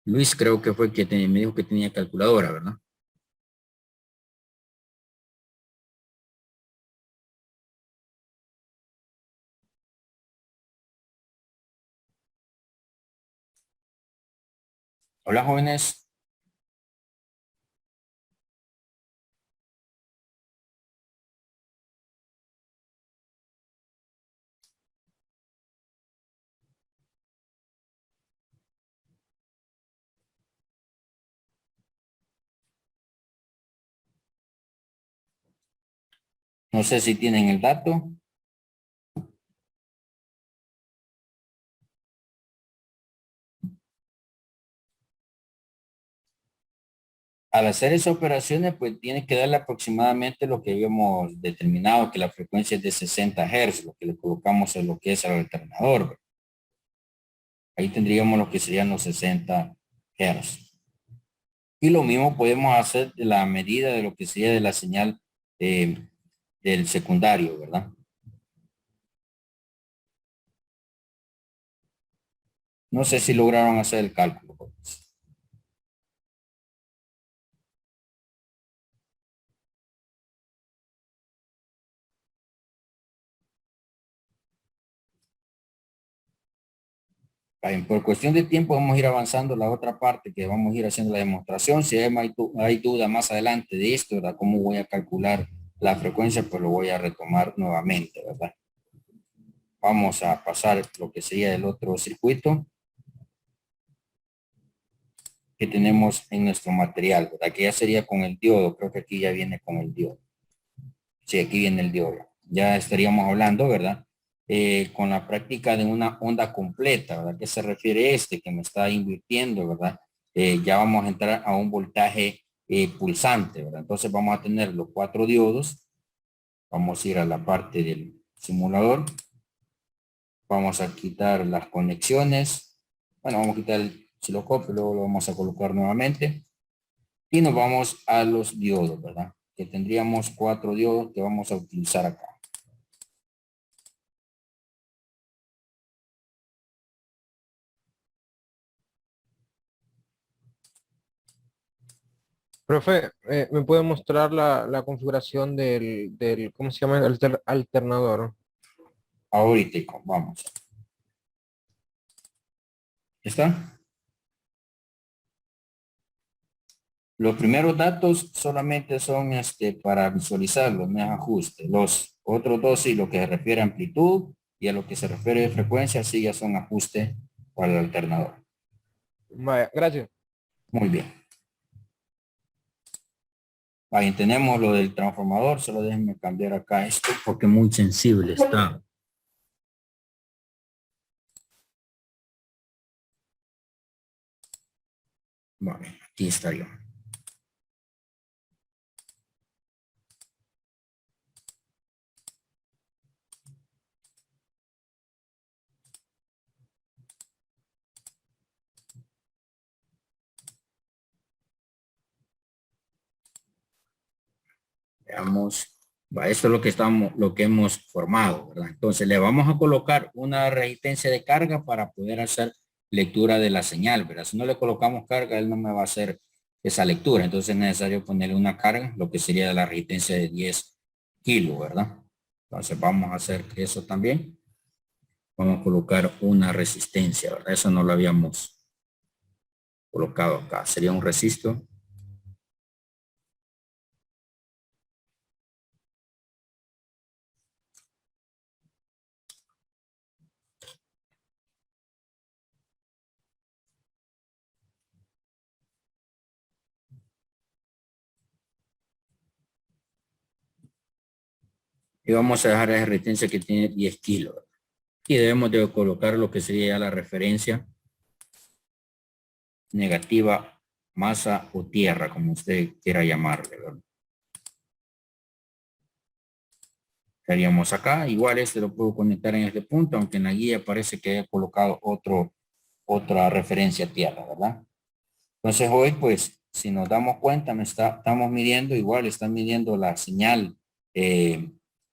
Luis creo que fue el que me dijo que tenía calculadora, ¿verdad? Hola, jóvenes. No sé si tienen el dato. Al hacer esas operaciones, pues tiene que darle aproximadamente lo que habíamos determinado, que la frecuencia es de 60 Hz, lo que le colocamos en lo que es al alternador, ¿verdad? Ahí tendríamos lo que serían los 60 Hz. Y lo mismo podemos hacer de la medida de lo que sería de la señal del secundario, ¿verdad? No sé si lograron hacer el cálculo. Bien, por cuestión de tiempo vamos a ir avanzando la otra parte que vamos a ir haciendo la demostración. Si hay duda más adelante de esto, ¿verdad? Cómo voy a calcular la frecuencia, pues lo voy a retomar nuevamente, ¿verdad? Vamos a pasar lo que sería el otro circuito que tenemos en nuestro material, ¿verdad? Que ya sería con el diodo. Creo que aquí ya viene con el diodo. Sí, aquí viene el diodo. Ya estaríamos hablando, ¿verdad? Con la práctica de una onda completa, ¿verdad? ¿Qué se refiere que me está invirtiendo, ¿verdad? Ya vamos a entrar a un voltaje pulsante, ¿verdad? Entonces vamos a tener los 4 diodos. Vamos a ir a la parte del simulador. Vamos a quitar las conexiones. Bueno, vamos a quitar el osciloscopio, luego lo vamos a colocar nuevamente. Y nos vamos a los diodos, ¿verdad? Que tendríamos 4 diodos que vamos a utilizar acá. Profe, ¿me puede mostrar la configuración del, ¿cómo se llama? El alternador. Ahorita, vamos. ¿Está? Los primeros datos solamente son para visualizarlos, no es ajuste. Los otros dos sí, lo que se refiere a amplitud y a lo que se refiere a frecuencia, sí ya son ajustes para el alternador. Vaya, gracias. Muy bien. Ahí tenemos lo del transformador, solo déjenme cambiar acá esto porque muy sensible está. Vale, aquí estaría. Veamos. Esto es lo que hemos formado, ¿verdad? Entonces le vamos a colocar una resistencia de carga para poder hacer lectura de la señal, ¿verdad? Si no le colocamos carga, él no me va a hacer esa lectura. Entonces es necesario ponerle una carga, lo que sería la resistencia de 10 kilos, ¿verdad? Entonces vamos a hacer eso también. Vamos a colocar una resistencia, ¿verdad? Eso no lo habíamos colocado acá. Sería un resistor. Y vamos a dejar esa resistencia que tiene 10 kilos. Y debemos de colocar lo que sería la referencia negativa, masa o tierra, como usted quiera llamarle, ¿verdad? Estaríamos acá. Igual este lo puedo conectar en este punto, aunque en la guía parece que haya colocado otra referencia a tierra, ¿verdad? Entonces hoy, pues, si nos damos cuenta, estamos midiendo, igual están midiendo la señal,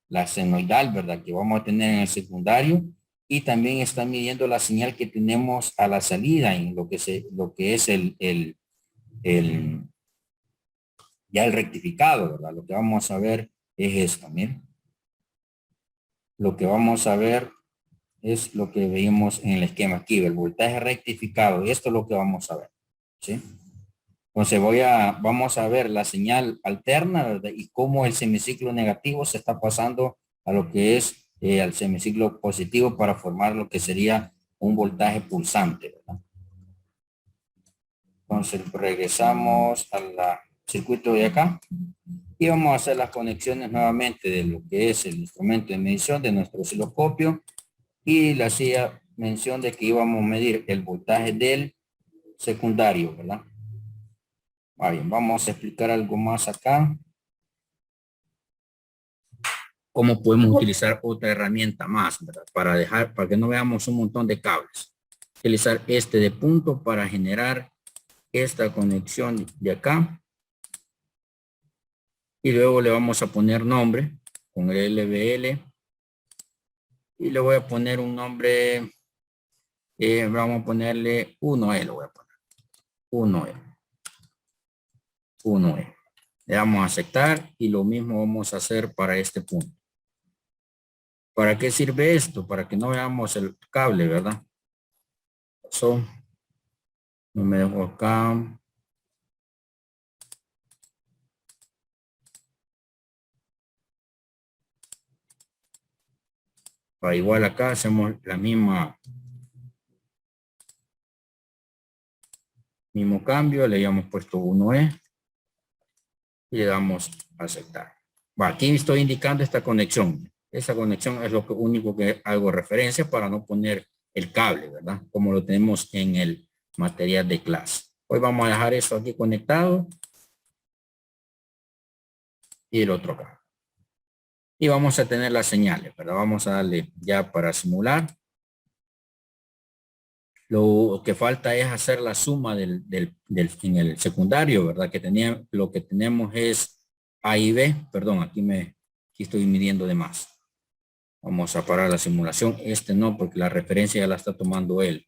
la senoidal, ¿verdad? Que vamos a tener en el secundario, y también están midiendo la señal que tenemos a la salida en lo que es ya el rectificado, ¿verdad? Lo que vamos a ver es esto, miren. Lo que vamos a ver es lo que veíamos en el esquema aquí, el voltaje rectificado, y esto es lo que vamos a ver, ¿sí? Entonces vamos a ver la señal alterna, ¿verdad? Y cómo el semiciclo negativo se está pasando a lo que es al semiciclo positivo para formar lo que sería un voltaje pulsante, ¿verdad? Entonces regresamos al circuito de acá y vamos a hacer las conexiones nuevamente de lo que es el instrumento de medición de nuestro osciloscopio, y le hacía mención de que íbamos a medir el voltaje del secundario, ¿verdad? Bien, vamos a explicar algo más acá. Cómo podemos utilizar otra herramienta más, ¿verdad? Para que no veamos un montón de cables. Utilizar este de punto para generar esta conexión de acá. Y luego le vamos a poner nombre con el LBL. Y le voy a poner un nombre, vamos a ponerle 1E, lo voy a poner. 1E. 1E. Le damos a aceptar y lo mismo vamos a hacer para este punto. ¿Para qué sirve esto? Para que no veamos el cable, ¿verdad? No me dejo acá. Para igual acá hacemos la mismo cambio, le habíamos puesto 1E y le damos a aceptar. Aquí estoy indicando esta conexión. Esa conexión es lo único que hago referencia para no poner el cable, ¿verdad? Como lo tenemos en el material de clase. Hoy vamos a dejar eso aquí conectado y el otro acá. Y vamos a tener las señales, ¿verdad? Vamos a darle ya para simular. Lo que falta es hacer la suma en el secundario, ¿verdad? Lo que tenemos es A y B. Perdón, aquí estoy midiendo de más. Vamos a parar la simulación. Este no, porque la referencia ya la está tomando él.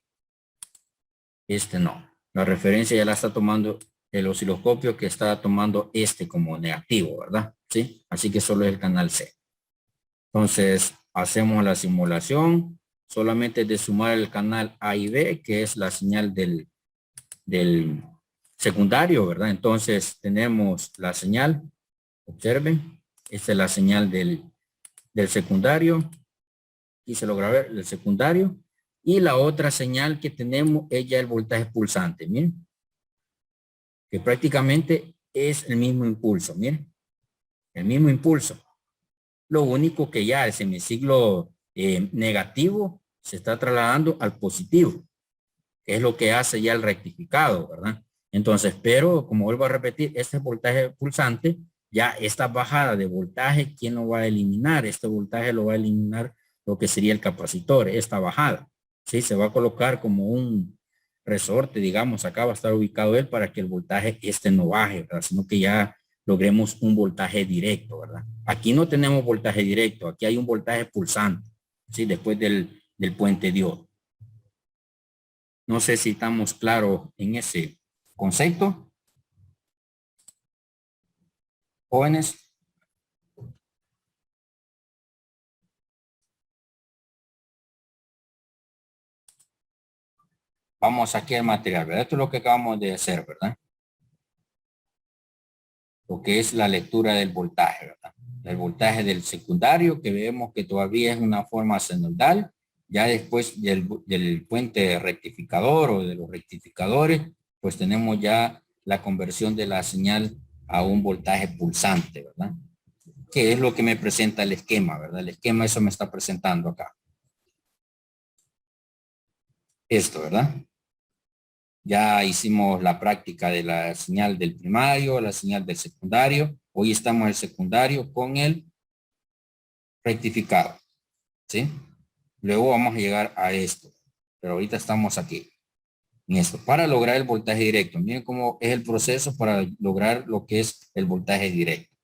Este no. La referencia ya la está tomando el osciloscopio, que está tomando este como negativo, ¿verdad? Sí. Así que solo es el canal C. Entonces, hacemos la simulación. Solamente de sumar el canal A y B, que es la señal del secundario, ¿verdad? Entonces, tenemos la señal. Observen. Esta es la señal del secundario. Y se lo grabé, el secundario. Y la otra señal que tenemos es ya el voltaje pulsante. Miren. Que prácticamente es el mismo impulso. Miren. El mismo impulso. Lo único que ya el semiciclo negativo se está trasladando al positivo, que es lo que hace ya el rectificado, ¿verdad? Entonces, pero como vuelvo a repetir, este voltaje pulsante, ya esta bajada de voltaje, ¿quién lo va a eliminar? Este voltaje lo va a eliminar lo que sería el capacitor, esta bajada. Sí, se va a colocar como un resorte, digamos, acá va a estar ubicado él para que el voltaje no baje, ¿verdad? Sino que ya logremos un voltaje directo, ¿verdad? Aquí no tenemos voltaje directo, aquí hay un voltaje pulsante, ¿sí? Después del puente diodo. No sé si estamos claros en ese concepto. Jóvenes, vamos aquí al material, ¿verdad? Esto es lo que acabamos de hacer, ¿verdad? Lo que es la lectura del voltaje, ¿verdad? El voltaje del secundario, que vemos que todavía es una forma senoidal. Ya después del puente rectificador o de los rectificadores, pues tenemos ya la conversión de la señal a un voltaje pulsante, ¿verdad? Que es lo que me presenta el esquema, ¿verdad? El esquema eso me está presentando acá. Esto, ¿verdad? Ya hicimos la práctica de la señal del primario, la señal del secundario. Hoy estamos en el secundario con el rectificado, ¿sí? Luego vamos a llegar a esto, pero ahorita estamos aquí, en esto, para lograr el voltaje directo. Miren cómo es el proceso para lograr lo que es el voltaje directo.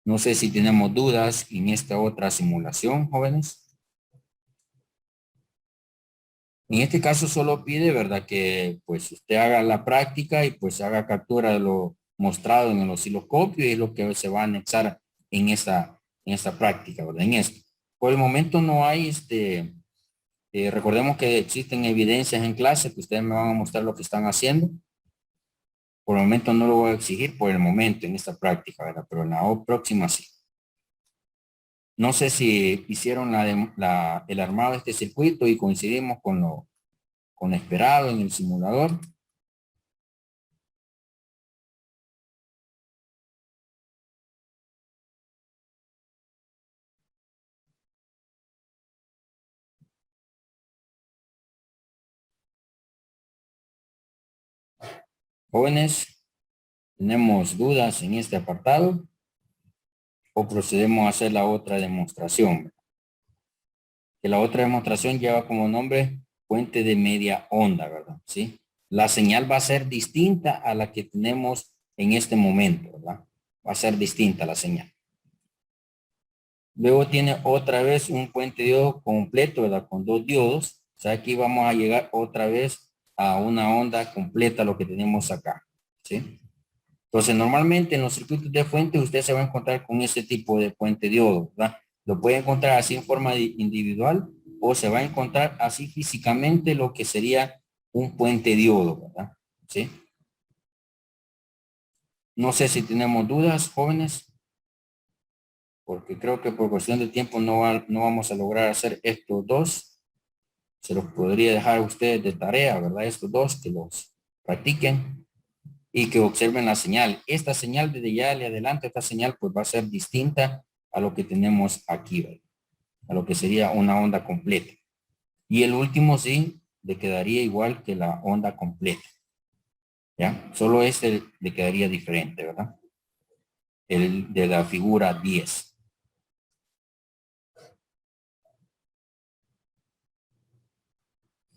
No sé si tenemos dudas en esta otra simulación, jóvenes. En este caso solo pide, ¿verdad? Que pues usted haga la práctica y pues haga captura de lo mostrado en el osciloscopio y es lo que se va a anexar en esta práctica, ¿verdad? En esto. Por el momento no hay recordemos que existen evidencias en clase que ustedes me van a mostrar lo que están haciendo. Por el momento no lo voy a exigir por el momento en esta práctica, ¿verdad? Pero en la próxima sí. No sé si hicieron el armado de este circuito y coincidimos con lo esperado en el simulador. Jóvenes, ¿tenemos dudas en este apartado? ¿O procedemos a hacer la otra demostración? Que la otra demostración lleva como nombre puente de media onda, ¿verdad? ¿Sí? La señal va a ser distinta a la que tenemos en este momento, ¿verdad? Va a ser distinta la señal. Luego tiene otra vez un puente diodo completo, ¿verdad? Con 2 diodos. O sea, aquí vamos a llegar otra vez a una onda completa, lo que tenemos acá, ¿sí? Entonces, normalmente en los circuitos de fuente usted se va a encontrar con ese tipo de puente diodo, ¿verdad? Lo puede encontrar así en forma individual o se va a encontrar así físicamente lo que sería un puente diodo, ¿verdad? ¿Sí? No sé si tenemos dudas, jóvenes, porque creo que por cuestión de tiempo no vamos a lograr hacer estos dos. Se los podría dejar a ustedes de tarea, ¿verdad? Estos dos que los practiquen y que observen la señal. Esta señal desde ya le adelante, esta señal pues va a ser distinta a lo que tenemos aquí, ¿verdad? A lo que sería una onda completa. Y el último sí le quedaría igual que la onda completa. ¿Ya? Solo este le quedaría diferente, ¿verdad? El de la figura 10.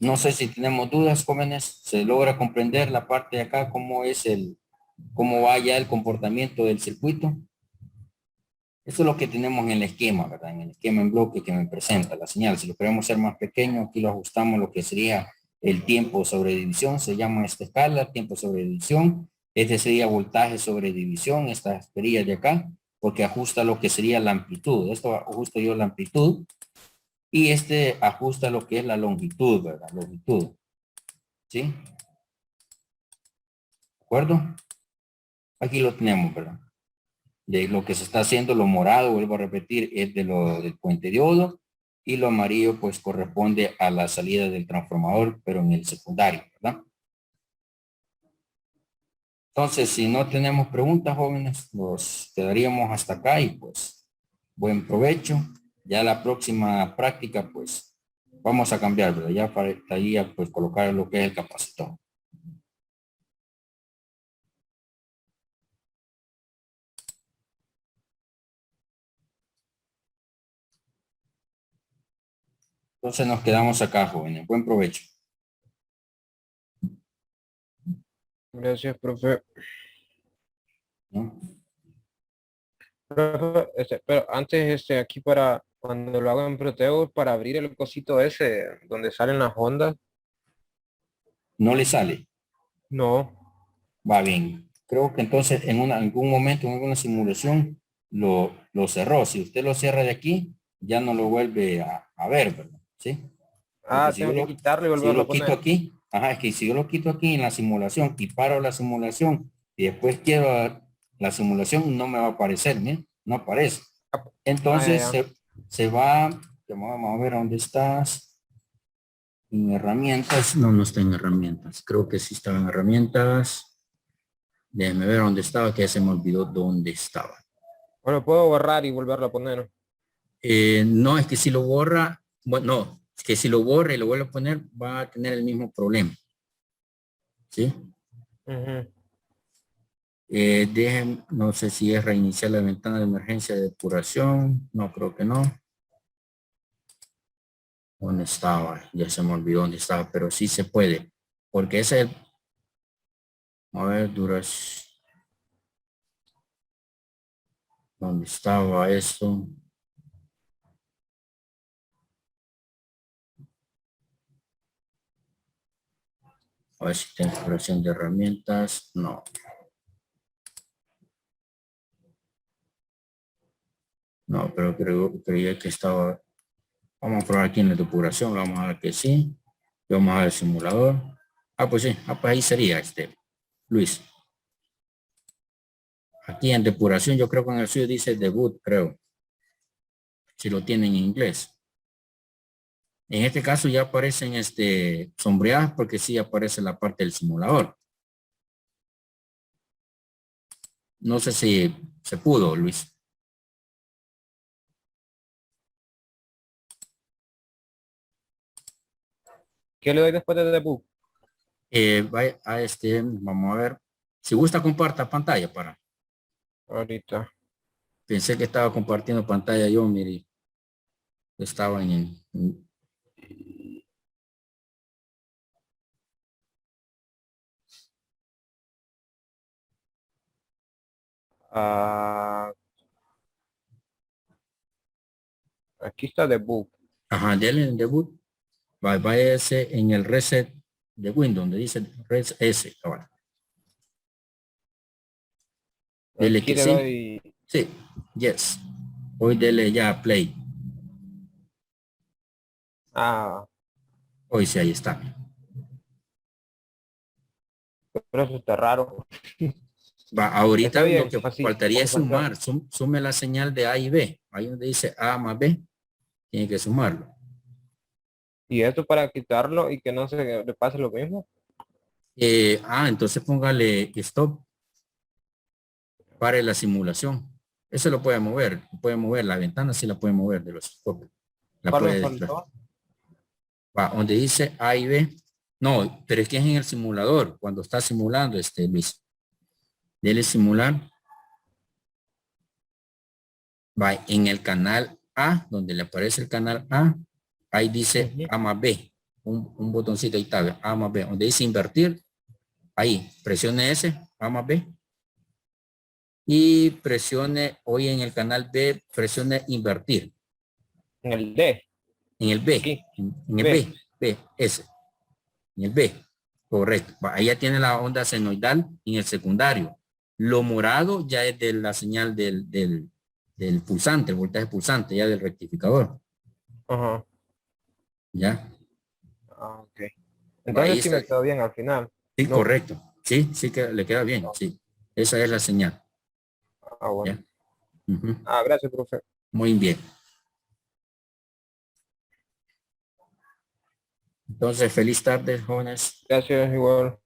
No sé si tenemos dudas, jóvenes. ¿Se logra comprender la parte de acá? ¿Cómo va ya el comportamiento del circuito? Eso es lo que tenemos en el esquema, ¿verdad? En el esquema en bloque que me presenta la señal. Si lo queremos hacer más pequeño, aquí lo ajustamos lo que sería el tiempo sobre división. Se llama esta escala, tiempo sobre división. Este sería voltaje sobre división, estas perillas de acá, porque ajusta lo que sería la amplitud. Esto ajusta yo la amplitud. Y este ajusta lo que es la longitud, ¿verdad? Longitud. ¿Sí? ¿De acuerdo? Aquí lo tenemos, ¿verdad? De lo que se está haciendo, lo morado, vuelvo a repetir, es del puente diodo y lo amarillo pues corresponde a la salida del transformador, pero en el secundario, ¿verdad? Entonces, si no tenemos preguntas, jóvenes, nos quedaríamos hasta acá y pues buen provecho. Ya la próxima práctica pues vamos a cambiar, ¿verdad? Ya faltaría pues colocar lo que es el capacitor. Entonces nos quedamos acá, jóvenes. Buen provecho, Gracias, profe. ¿no? Profe, pero antes, aquí para cuando lo hago en Proteo, para abrir el cosito ese donde salen las ondas, No le sale. no. Va bien. creo que entonces en algún momento, en alguna simulación, lo cerró. Si usted lo cierra de aquí, ya no lo vuelve a ver, ¿verdad? ¿Sí? Porque Ah, tengo que quitarlo y si yo volverlo a lo quito poner. aquí, ajá, es que si yo lo quito aquí en la simulación y paro la simulación y después quiero la simulación, no me va a aparecer, ¿bien? No aparece. Ah, ya, Entonces ya. se va, vamos a ver dónde estás. En herramientas, no, no está en herramientas. Creo que sí estaba en herramientas. Déjeme ver dónde estaba, que ya se me olvidó dónde estaba. Bueno, puedo borrar y volverlo a poner. No, es que si lo borra, bueno, no, es que si lo borra y lo vuelve a poner, va a tener el mismo problema. ¿Sí? Ujú. Dejen, no sé si es reiniciar la ventana de emergencia de depuración. No, creo que no. ¿Dónde estaba? Ya se me olvidó dónde estaba, pero sí se puede. Porque ese, a ver, duras. ¿Dónde estaba esto? A ver si tengo exploración de herramientas. No. No, pero creía que estaba. Vamos a probar aquí en la depuración. Vamos a ver que sí. Y vamos a ver el simulador. Ah, pues sí. Ah, pues ahí sería Luis. Aquí en depuración, yo creo que en el suyo dice debut, creo. Si lo tienen en inglés. En este caso ya aparecen sombreadas porque sí aparece la parte del simulador. No sé si se pudo, Luis. ¿Qué le doy después de debug? Vaya a vamos a ver. Si gusta, comparta pantalla para. Ahorita. Pensé que estaba compartiendo pantalla yo, mire. Estaba Ah, aquí está debug. ajá, dele en debut. Váyase en el reset de Windows, donde dice reset S. Ahora, dele Aquí que le sí. doy. Sí, yes. Hoy dele ya a play. Ah, Hoy sí, ahí está. pero eso está raro. Va, Está ahorita lo bien, que así, faltaría como es falta. sumar. Sume la señal de A y B. Ahí donde dice A más B, tiene que sumarlo. Y esto para quitarlo y que no se le pase lo mismo. Entonces póngale stop para la simulación. Eso lo puede mover, la ventana sí la puede mover de los scopes. La ¿Cuál me puede desplazar. faltó? Va, donde dice A y B. No, pero es que es en el simulador, cuando está simulando Luis. Dele simular. Va, en el canal A, donde le aparece el canal A, ahí dice Ujú. A más B. Un botoncito ahí está, A más B. Donde dice invertir, ahí, presione ese, A más B. Y presione, hoy en el canal B, presione invertir. En el D, En el B, aquí, en el B. B, ese, en el B. Correcto. Ahí ya tiene la onda senoidal en el secundario. Lo morado ya es de la señal del pulsante, el voltaje pulsante, ya del rectificador. Ajá. ¿Ya? Ah, ok. Ahí Entonces sí está. me quedó bien al final. Sí, No. correcto. Sí, sí que le queda bien. Sí. Esa es la señal. Ah, bueno. ¿Ya? Ujú. Ah, gracias, profe. Muy bien. Entonces, feliz tarde, jóvenes. Gracias, igual.